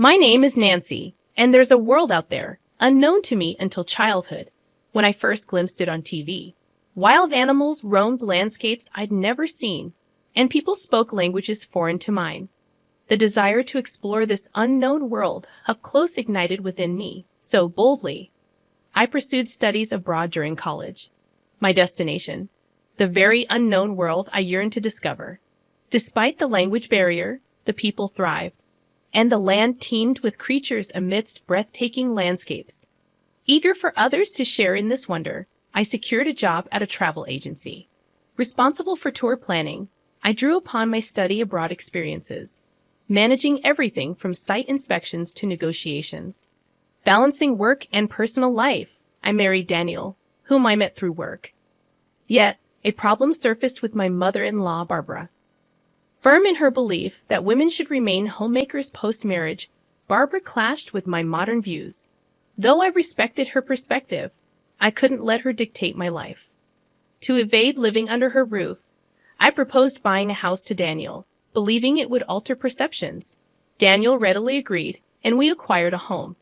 My name is Nancy, and there's a world out there, unknown to me until childhood, when I first glimpsed it on TV. Wild animals roamed landscapes I'd never seen, and people spoke languages foreign to mine. The desire to explore this unknown world up close ignited within me, so boldly. I pursued studies abroad during college. My destination, the very unknown world I yearned to discover. Despite the language barrier, the people thrived, and the land teemed with creatures amidst breathtaking landscapes. Eager for others to share in this wonder, I secured a job at a travel agency. Responsible for tour planning, I drew upon my study abroad experiences, managing everything from site inspections to negotiations. Balancing work and personal life, I married Daniel, whom I met through work. Yet, a problem surfaced with my mother-in-law, Barbara. Firm in her belief that women should remain homemakers post-marriage, Barbara clashed with my modern views. Though I respected her perspective, I couldn't let her dictate my life. To evade living under her roof, I proposed buying a house to Daniel, believing it would alter perceptions. Daniel readily agreed, and we acquired a home.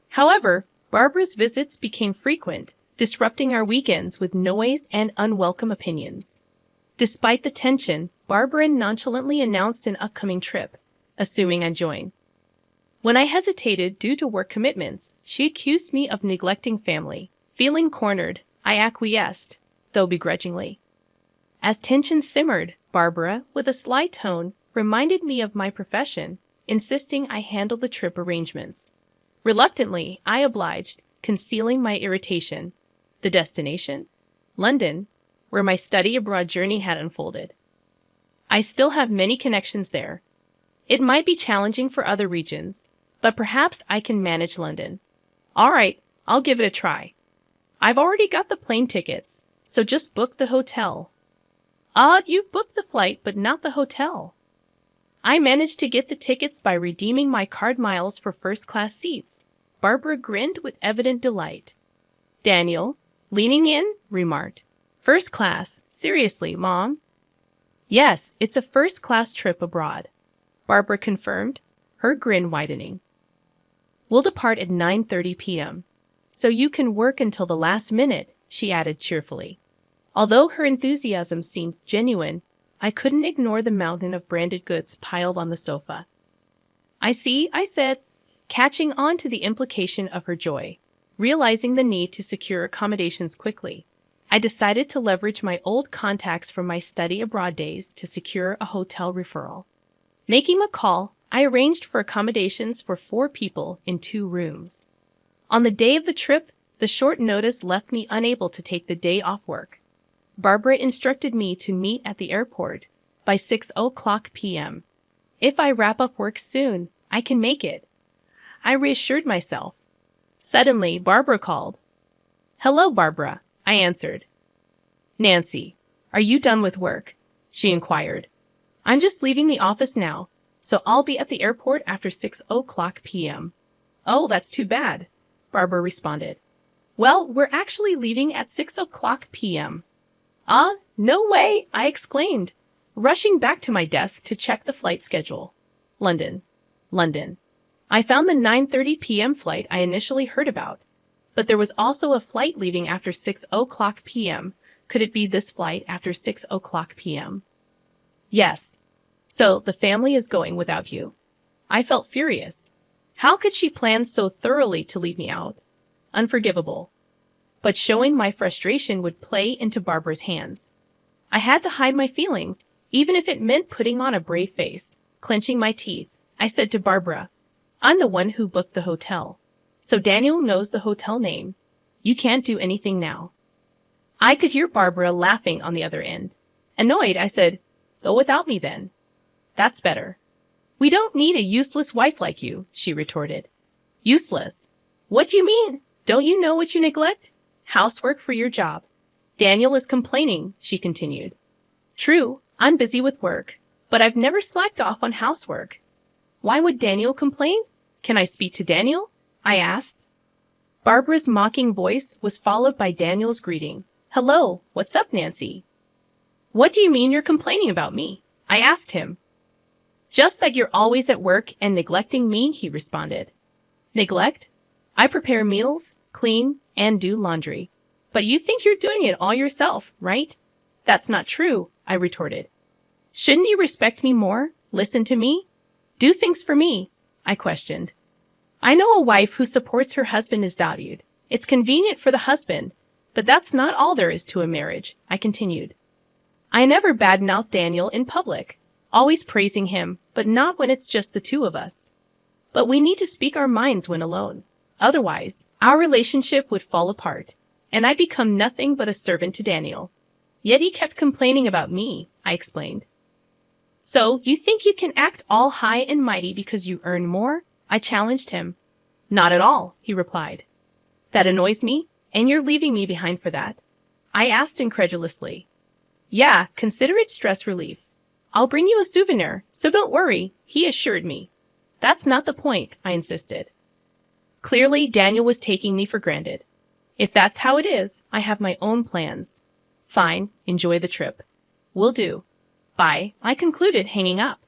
However, Barbara's visits became frequent, disrupting our weekends with noise and unwelcome opinions. Despite the tension, Barbara nonchalantly announced an upcoming trip, assuming I'd join. When I hesitated due to work commitments, she accused me of neglecting family. Feeling cornered, I acquiesced, though begrudgingly. As tension simmered, Barbara, with a sly tone, reminded me of my profession, insisting I handle the trip arrangements. Reluctantly, I obliged, concealing my irritation. The destination? London, where my study abroad journey had unfolded. I still have many connections there. It might be challenging for other regions, but perhaps I can manage London. All right, I'll give it a try. I've already got the plane tickets, so just book the hotel. You've booked the flight, but not the hotel. I managed to get the tickets by redeeming my card miles for first-class seats. Barbara grinned with evident delight. Daniel, leaning in, remarked, "First class? Seriously, Mom?" "Yes, it's a first-class trip abroad," Barbara confirmed, her grin widening. "We'll depart at 9:30 p.m., so you can work until the last minute," she added cheerfully. Although her enthusiasm seemed genuine, I couldn't ignore the mountain of branded goods piled on the sofa. "I see," I said, catching on to the implication of her joy. Realizing the need to secure accommodations quickly, I decided to leverage my old contacts from my study abroad days to secure a hotel referral. Making a call, I arranged for accommodations for 4 people in 2 rooms. On the day of the trip, the short notice left me unable to take the day off work. Barbara instructed me to meet at the airport by 6:00 p.m. If I wrap up work soon, I can make it, I reassured myself. Suddenly, Barbara called. "Hello, Barbara," I answered. "Nancy, are you done with work?" she inquired. "I'm just leaving the office now, so I'll be at the airport after 6:00 p.m. "Oh, that's too bad," Barbara responded. "Well, we're actually leaving at 6:00 p.m. No way, I exclaimed, rushing back to my desk to check the flight schedule. London. I found the 9:30 p.m. flight I initially heard about, but there was also a flight leaving after 6:00 p.m. Could it be this flight after 6:00 p.m.? Yes. So the family is going without you. I felt furious. How could she plan so thoroughly to leave me out? Unforgivable. But showing my frustration would play into Barbara's hands. I had to hide my feelings, even if it meant putting on a brave face. Clenching my teeth, I said to Barbara, "I'm the one who booked the hotel, so Daniel knows the hotel name. You can't do anything now." I could hear Barbara laughing on the other end. Annoyed, I said, "Go without me then." "That's better." "We don't need a useless wife like you," she retorted. "Useless? What do you mean? Don't you know what you neglect? Housework for your job. Daniel is complaining," she continued. "True, I'm busy with work, but I've never slacked off on housework." "Why would Daniel complain? Can I speak to Daniel?" I asked. Barbara's mocking voice was followed by Daniel's greeting. "Hello, what's up, Nancy?" "What do you mean you're complaining about me?" I asked him. Just like you're always at work and neglecting me, he responded. Neglect? I prepare meals, clean, and do laundry. But you think you're doing it all yourself, right? That's not true, I retorted. Shouldn't you respect me more? Listen to me? Do things for me, I questioned. I know a wife who supports her husband is valued. It's convenient for the husband, but that's not all there is to a marriage, I continued. I never badmouthed Daniel in public, always praising him, but not when it's just the two of us. But we need to speak our minds when alone. Otherwise, our relationship would fall apart, and I'd become nothing but a servant to Daniel. Yet he kept complaining about me, I explained. So, you think you can act all high and mighty because you earn more? I challenged him. Not at all, he replied. That annoys me, and you're leaving me behind for that? I asked incredulously. Yeah, consider it stress relief. I'll bring you a souvenir, so don't worry, he assured me. That's not the point, I insisted. Clearly, Daniel was taking me for granted. If that's how it is, I have my own plans. Fine, enjoy the trip. Will do. Bye, I concluded, hanging up.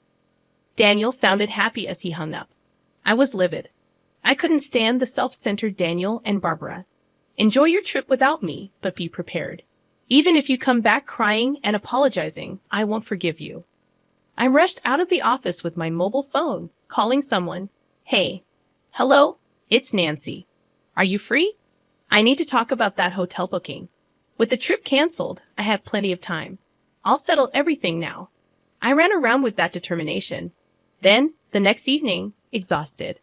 Daniel sounded happy as he hung up. I was livid. I couldn't stand the self-centered Daniel and Barbara. Enjoy your trip without me, but be prepared. Even if you come back crying and apologizing, I won't forgive you. I rushed out of the office with my mobile phone, calling someone. Hey. Hello? It's Nancy. Are you free? I need to talk about that hotel booking. With the trip canceled, I have plenty of time. I'll settle everything now. I ran around with that determination. Then, the next evening, exhausted.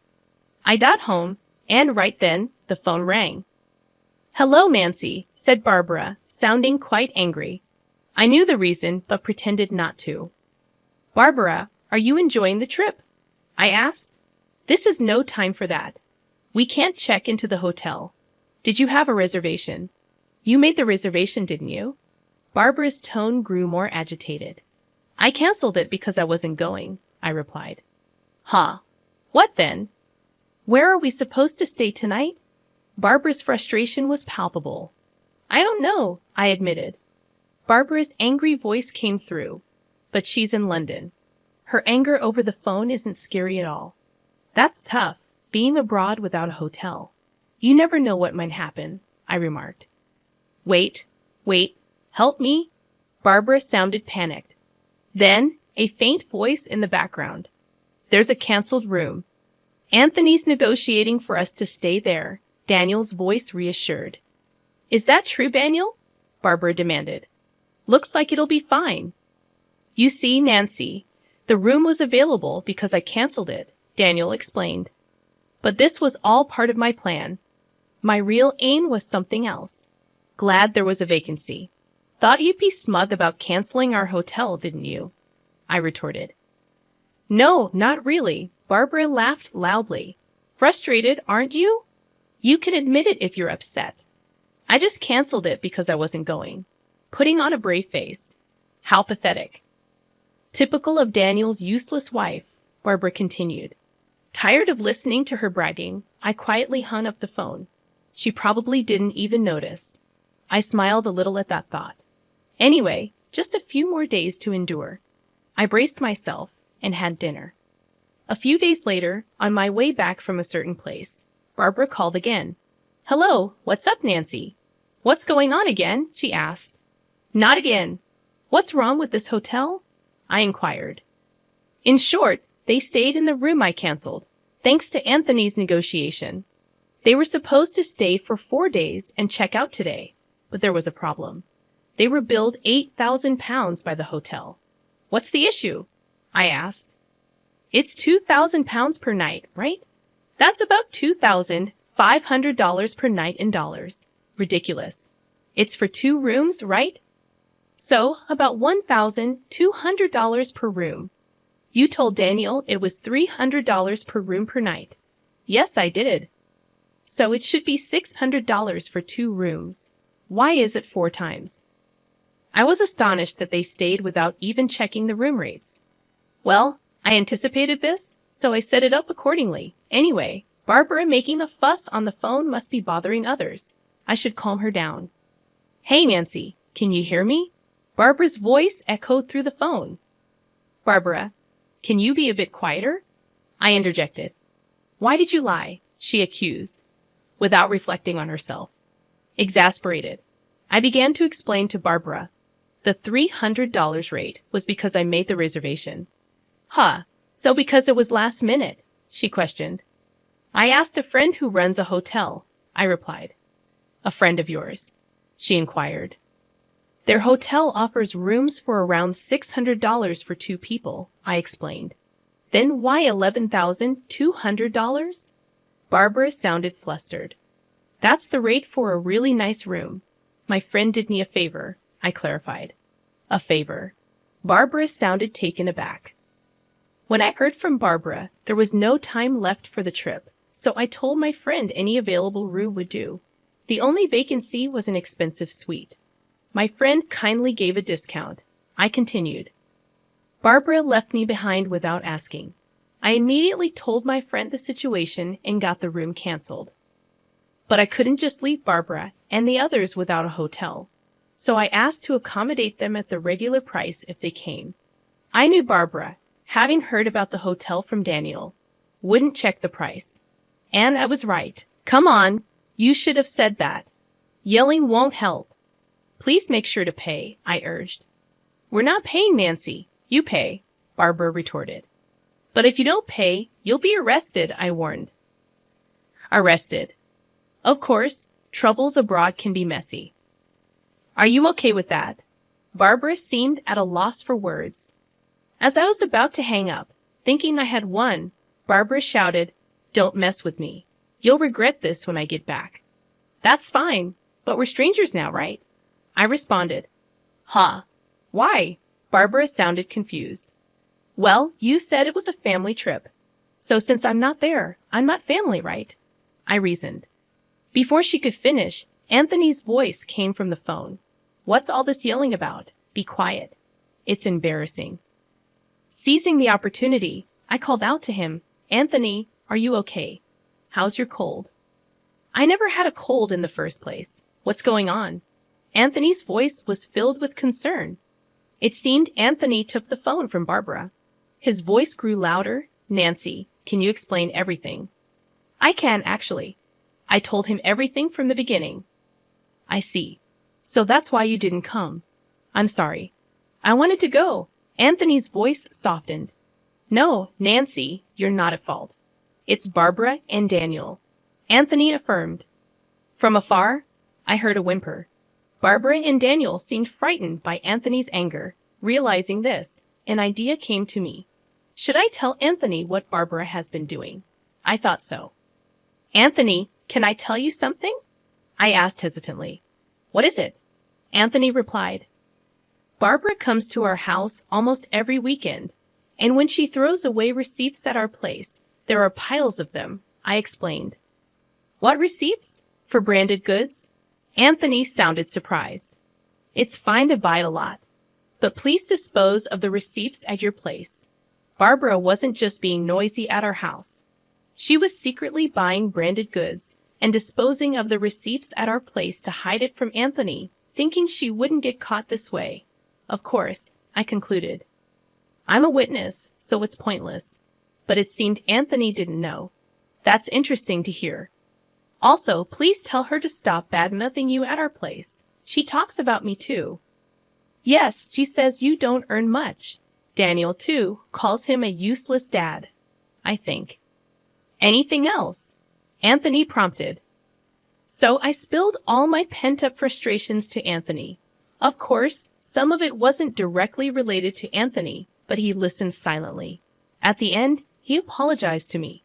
I got home, and right then, the phone rang. Hello, Nancy, said Barbara, sounding quite angry. I knew the reason, but pretended not to. Barbara, are you enjoying the trip? I asked. This is no time for that. We can't check into the hotel. Did you have a reservation? You made the reservation, didn't you? Barbara's tone grew more agitated. I canceled it because I wasn't going, I replied. Huh. What then? Where are we supposed to stay tonight? Barbara's frustration was palpable. I don't know, I admitted. Barbara's angry voice came through. But she's in London. Her anger over the phone isn't scary at all. That's tough, being abroad without a hotel. You never know what might happen, I remarked. Wait, help me? Barbara sounded panicked. Then, a faint voice in the background. There's a canceled room. Anthony's negotiating for us to stay there, Daniel's voice reassured. Is that true, Daniel? Barbara demanded. Looks like it'll be fine. You see, Nancy, the room was available because I canceled it, Daniel explained. But this was all part of my plan. My real aim was something else. Glad there was a vacancy. Thought you'd be smug about canceling our hotel, didn't you? I retorted. No, not really. Barbara laughed loudly. Frustrated, aren't you? You can admit it if you're upset. I just canceled it because I wasn't going. Putting on a brave face. How pathetic. Typical of Daniel's useless wife, Barbara continued. Tired of listening to her bragging, I quietly hung up the phone. She probably didn't even notice. I smiled a little at that thought. Anyway, just a few more days to endure. I braced myself and had dinner. A few days later, on my way back from a certain place, Barbara called again. Hello, what's up, Nancy? What's going on again? She asked. Not again. What's wrong with this hotel? I inquired. In short, they stayed in the room I canceled, thanks to Anthony's negotiation. They were supposed to stay for 4 days and check out today, but there was a problem. They were billed £8,000 by the hotel. What's the issue? I asked. It's £2,000 per night, right? That's about $2,500 per night in dollars. Ridiculous. It's for 2 rooms, right? So, about $1,200 per room. You told Daniel it was $300 per room per night. Yes, I did. So it should be $600 for 2 rooms. Why is it 4 times? I was astonished that they stayed without even checking the room rates. Well, I anticipated this, so I set it up accordingly. Anyway, Barbara making a fuss on the phone must be bothering others. I should calm her down. Hey, Nancy, can you hear me? Barbara's voice echoed through the phone. Barbara, can you be a bit quieter? I interjected. Why did you lie? She accused, without reflecting on herself. Exasperated, I began to explain to Barbara. The $300 rate was because I made the reservation. Huh, so because it was last minute? She questioned. I asked a friend who runs a hotel, I replied. A friend of yours? She inquired. Their hotel offers rooms for around $600 for 2 people, I explained. Then why $11,200? Barbara sounded flustered. That's the rate for a really nice room. My friend did me a favor, I clarified. A favor. Barbara sounded taken aback. When I heard from Barbara, there was no time left for the trip, so I told my friend any available room would do. The only vacancy was an expensive suite. My friend kindly gave a discount. I continued. Barbara left me behind without asking. I immediately told my friend the situation and got the room canceled. But I couldn't just leave Barbara and the others without a hotel, so I asked to accommodate them at the regular price if they came. I knew Barbara, having heard about the hotel from Daniel, wouldn't check the price. And I was right. Come on, you should have said that. Yelling won't help. Please make sure to pay, I urged. We're not paying, Nancy. You pay, Barbara retorted. But if you don't pay, you'll be arrested, I warned. Arrested. Of course, troubles abroad can be messy. Are you okay with that? Barbara seemed at a loss for words. As I was about to hang up, thinking I had won, Barbara shouted, Don't mess with me. You'll regret this when I get back. That's fine, but we're strangers now, right? I responded. Huh. Why? Barbara sounded confused. Well, you said it was a family trip. So since I'm not there, I'm not family, right? I reasoned. Before she could finish, Anthony's voice came from the phone. What's all this yelling about? Be quiet. It's embarrassing. Seizing the opportunity, I called out to him, Anthony, are you okay? How's your cold? I never had a cold in the first place. What's going on? Anthony's voice was filled with concern. It seemed Anthony took the phone from Barbara. His voice grew louder. Nancy, can you explain everything? I can, actually. I told him everything from the beginning. I see. So that's why you didn't come. I'm sorry. I wanted to go. Anthony's voice softened. No, Nancy, you're not at fault. It's Barbara and Daniel. Anthony affirmed. From afar, I heard a whimper. Barbara and Daniel seemed frightened by Anthony's anger. Realizing this, an idea came to me. Should I tell Anthony what Barbara has been doing? I thought so. Anthony, can I tell you something? I asked hesitantly. What is it? Anthony replied. Barbara comes to our house almost every weekend, and when she throws away receipts at our place, there are piles of them, I explained. What receipts? For branded goods? Anthony sounded surprised. It's fine to buy a lot, but please dispose of the receipts at your place. Barbara wasn't just being noisy at our house. She was secretly buying branded goods and disposing of the receipts at our place to hide it from Anthony, thinking she wouldn't get caught this way. Of course, I concluded. I'm a witness, so it's pointless. But it seemed Anthony didn't know. That's interesting to hear. Also, please tell her to stop bad-mouthing you at our place. She talks about me too. Yes, she says you don't earn much. Daniel, too, calls him a useless dad, I think. Anything else? Anthony prompted. So I spilled all my pent-up frustrations to Anthony. Of course, some of it wasn't directly related to Anthony, but he listened silently. At the end, he apologized to me.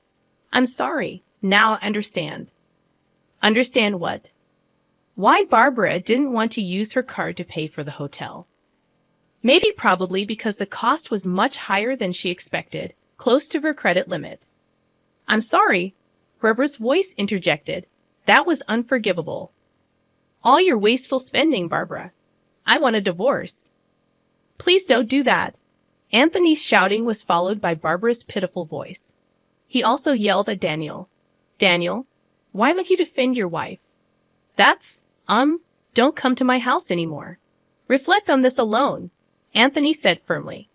I'm sorry. Now I understand. Understand what? Why Barbara didn't want to use her card to pay for the hotel. Maybe probably because the cost was much higher than she expected, close to her credit limit. I'm sorry, Barbara's voice interjected. That was unforgivable. All your wasteful spending, Barbara. I want a divorce. Please don't do that. Anthony's shouting was followed by Barbara's pitiful voice. He also yelled at Daniel. Daniel, why don't you defend your wife? That's, don't come to my house anymore. Reflect on this alone, Anthony said firmly.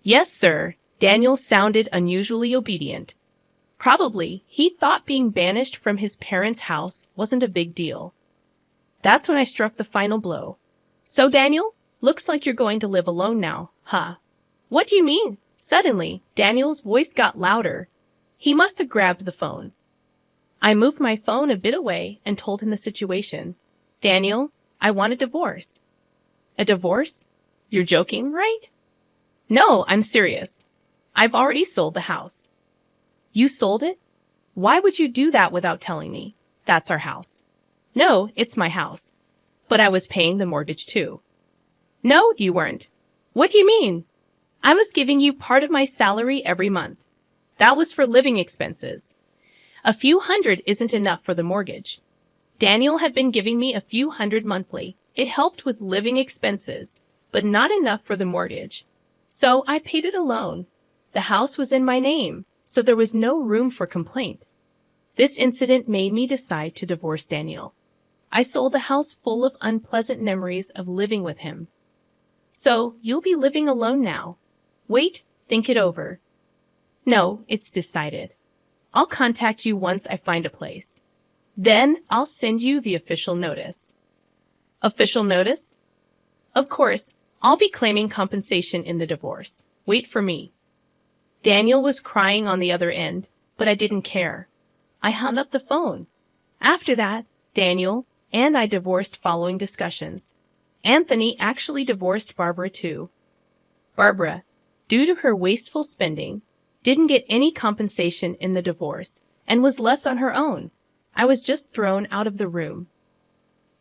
Yes, sir, Daniel sounded unusually obedient. Probably, he thought being banished from his parents' house wasn't a big deal. That's when I struck the final blow. So, Daniel, looks like you're going to live alone now, huh? What do you mean? Suddenly, Daniel's voice got louder. He must have grabbed the phone. I moved my phone a bit away and told him the situation. Daniel, I want a divorce. A divorce? You're joking, right? No, I'm serious. I've already sold the house. You sold it? Why would you do that without telling me? That's our house. No, it's my house. But I was paying the mortgage too. No, you weren't. What do you mean? I was giving you part of my salary every month. That was for living expenses. A few hundred isn't enough for the mortgage. Daniel had been giving me a few hundred monthly. It helped with living expenses, but not enough for the mortgage. So I paid it alone. The house was in my name, so there was no room for complaint. This incident made me decide to divorce Daniel. I sold the house full of unpleasant memories of living with him. So, you'll be living alone now. Wait, think it over. No, it's decided. I'll contact you once I find a place. Then, I'll send you the official notice. Official notice? Of course, I'll be claiming compensation in the divorce. Wait for me. Daniel was crying on the other end, but I didn't care. I hung up the phone. After that, Daniel and I divorced following discussions. Anthony actually divorced Barbara too. Barbara, due to her wasteful spending, didn't get any compensation in the divorce and was left on her own. I was just thrown out of the room.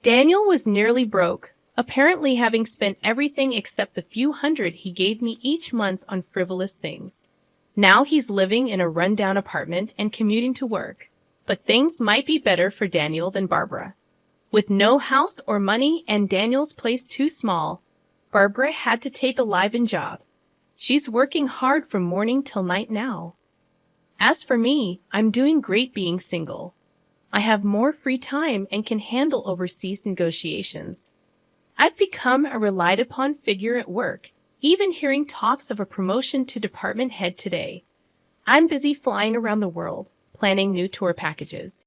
Daniel was nearly broke, apparently having spent everything except the few hundred he gave me each month on frivolous things. Now he's living in a rundown apartment and commuting to work. But things might be better for Daniel than Barbara. With no house or money and Daniel's place too small, Barbara had to take a live-in job. She's working hard from morning till night now. As for me, I'm doing great being single. I have more free time and can handle overseas negotiations. I've become a relied-upon figure at work, even hearing talks of a promotion to department head today. I'm busy flying around the world, planning new tour packages.